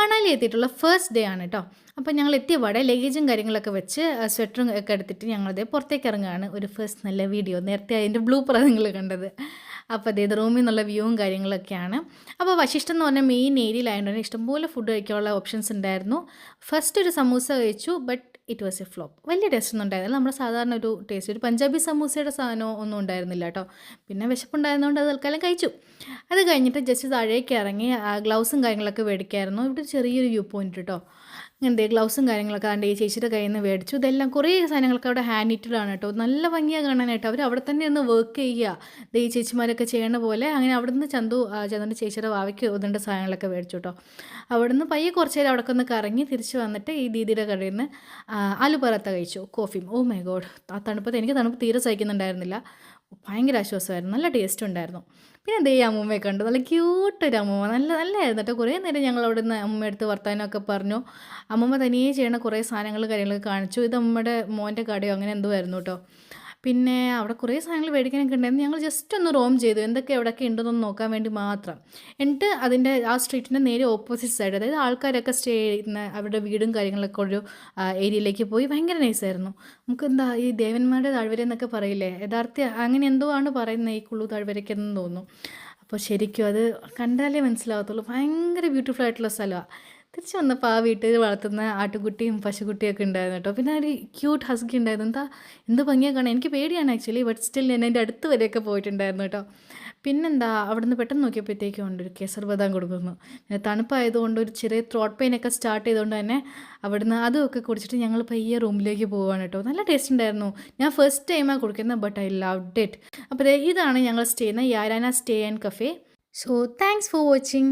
മണാലി എത്തിയിട്ടുള്ള first day ആണ് കേട്ടോ. അപ്പോൾ ഞങ്ങൾ എത്തിയ പാടെ ലഗേജും കാര്യങ്ങളൊക്കെ വെച്ച് സ്വെറ്ററും ഒക്കെ എടുത്തിട്ട് ഞങ്ങളതേ പുറത്തേക്ക് ഇറങ്ങുകയാണ്. ഒരു ഫസ്റ്റ് നല്ല വീഡിയോ. നേരത്തെ അതിൻ്റെ ബ്ലൂപ്പറാണ് നിങ്ങൾ കണ്ടത്. അപ്പോൾ അതേ റൂമിൽ നിന്നുള്ള വ്യൂവും കാര്യങ്ങളൊക്കെയാണ്. അപ്പോൾ വശിഷ്ഠം എന്ന് പറഞ്ഞാൽ മെയിൻ ഏരിയയിലായതുകൊണ്ട് തന്നെ ഇഷ്ടംപോലെ ഫുഡ് കഴിക്കാനുള്ള ഓപ്ഷൻസ് ഉണ്ടായിരുന്നു. ഫസ്റ്റ് ഒരു സമൂസ കഴിച്ചു, but it was A flop. വലിയ ടേസ്റ്റ് ഒന്നും ഉണ്ടായിരുന്നില്ല. നമ്മുടെ സാധാരണ ഒരു ടേസ്റ്റ്, ഒരു പഞ്ചാബി സമൂസയുടെ സാധനമോ ഒന്നും ഉണ്ടായിരുന്നില്ല കേട്ടോ. പിന്നെ വിശപ്പുണ്ടായിരുന്നതുകൊണ്ട് അത് തൽക്കാലം കഴിച്ചു. അത് കഴിഞ്ഞിട്ട് ജസ്റ്റ് താഴേക്ക് ഇറങ്ങി ഗ്ലൗസും കാര്യങ്ങളൊക്കെ മേടിക്കായിരുന്നു. ഇവിടെ ചെറിയൊരു വ്യൂ പോയിന്റ് കേട്ടോ. ഇങ്ങനത്തെ ഗ്ലൗസും കാര്യങ്ങളൊക്കെ ആണ്ട് ഈ ചേച്ചിയുടെ കയ്യിൽ നിന്ന് മേടിച്ചു. ഇതെല്ലാം കുറേ സാധനങ്ങളൊക്കെ അവിടെ ഹാൻഡ് നീറ്റഡ് ആണ് കേട്ടോ. നല്ല ഭംഗിയാണ് കാണാനായിട്ട്. അവർ അവിടെ തന്നെ ഒന്ന് വർക്ക് ചെയ്യുക, ഈ ചേച്ചിമാരൊക്കെ ചെയ്യണ പോലെ. അങ്ങനെ അവിടെ നിന്ന് ചന്ദൻ്റെ ചേച്ചിയുടെ വാവയ്ക്ക് ഒതുണ്ട സാധനങ്ങളൊക്കെ മേടിച്ചു കേട്ടോ. അവിടെ നിന്ന് പയ്യെ കുറച്ച് നേരം അവിടെ ഒന്ന് കറങ്ങി തിരിച്ച് വന്നിട്ട് ഈ ദീദിയുടെ കടയിൽ നിന്ന് ആലു പറാത്ത കഴിച്ചു, കോഫിയും. ഓ മൈ ഗോഡ്, ആ തണുപ്പത്ത് എനിക്ക് തണുപ്പ് തീരെ സഹിക്കുന്നുണ്ടായിരുന്നില്ല. ഭയങ്കര ആശ്വാസമായിരുന്നു, നല്ല ടേസ്റ്റ് ഉണ്ടായിരുന്നു. പിന്നെ ദേ അമ്മൂമ്മയെ കണ്ടു, നല്ല ക്യൂട്ടൊരു അമ്മൂമ്മ, നല്ലതായിരുന്നു കേട്ടോ. കുറേ നേരം ഞങ്ങൾ അവിടെ നിന്ന് അമ്മൂമ്മ എടുത്ത് വർത്താനമൊക്കെ പറഞ്ഞു. അമ്മൂമ്മ തനിയെ ചെയ്യണ കുറേ സാധനങ്ങൾ കാര്യങ്ങളൊക്കെ കാണിച്ചു. ഇത് അമ്മയുടെ മോൻ്റെ കടയോ അങ്ങനെ എന്തോ ആയിരുന്നു കേട്ടോ. പിന്നെ അവിടെ കുറേ സാധനങ്ങൾ മേടിക്കാനൊക്കെ ഉണ്ടായിരുന്നു. ഞങ്ങൾ ജസ്റ്റ് ഒന്ന് റോം ചെയ്തു, എന്തൊക്കെ എവിടെയൊക്കെ ഉണ്ടെന്നൊന്ന് നോക്കാൻ വേണ്ടി മാത്രം. എന്നിട്ട് അതിൻ്റെ ആ സ്ട്രീറ്റിൻ്റെ നേരെ ഓപ്പോസിറ്റ് സൈഡ്, അതായത് ആൾക്കാരൊക്കെ സ്റ്റേ ചെയ്യുന്ന അവരുടെ വീടും കാര്യങ്ങളൊക്കെ ഒരു ഏരിയയിലേക്ക് പോയി. ഭയങ്കര നൈസായിരുന്നു. നമുക്ക് എന്താ ഈ ദേവന്മാരുടെ താഴ്വര എന്നൊക്കെ പറയില്ലേ, യഥാർത്ഥ അങ്ങനെ എന്തോ ആണ് പറയുന്നത് ഈ കുള്ളു താഴ്വരയ്ക്കെന്ന് തോന്നുന്നു. അപ്പോൾ ശരിക്കും അത് കണ്ടാലേ മനസ്സിലാകത്തുള്ളൂ. ഭയങ്കര ബ്യൂട്ടിഫുൾ ആയിട്ടുള്ള സ്ഥലമാണ്. തിരിച്ച് വന്നപ്പോൾ ആ വീട്ടിൽ വളർത്തുന്ന ആട്ടുകുട്ടിയും പശുക്കുട്ടിയൊക്കെ ഉണ്ടായിരുന്നു കേട്ടോ. പിന്നെ ഒരു ക്യൂട്ട് ഹസ്കി ഉണ്ടായിരുന്നു. എന്ത് ഭംഗിയാണ് കാണാൻ. എനിക്ക് പേടിയാണ് ആക്ച്വലി, ബട്ട് സ്റ്റിൽ ഞാൻ എൻ്റെ അടുത്ത് വരെയൊക്കെ പോയിട്ടുണ്ടായിരുന്നു കേട്ടോ. പിന്നെന്താ അവിടെ നിന്ന് പെട്ടെന്ന് നോക്കിയപ്പോഴത്തേക്കും ഉണ്ട് ഒരു കേസർ ബദാം കൊടുക്കുന്നു. തണുപ്പായതുകൊണ്ട് ഒരു ചെറിയ ത്രോട്ട് പെയിനൊക്കെ സ്റ്റാർട്ട് ചെയ്തുകൊണ്ട് തന്നെ അവിടുന്ന് അതുമൊക്കെ കുടിച്ചിട്ട് ഞങ്ങൾ പയ്യെ റൂമിലേക്ക് പോവുകയാണ് കേട്ടോ. നല്ല ടേസ്റ്റ് ഉണ്ടായിരുന്നു. ഞാൻ ഫസ്റ്റ് ടൈമാണ് കുടിക്കുന്നത്, ബട്ട് ഐ ലവ്ഡ് ഇറ്റ്. അപ്പോൾ ഇതാണ് ഞങ്ങൾ സ്റ്റേ ചെയ്യുന്ന Yaarana stay and cafe. So thanks for watching.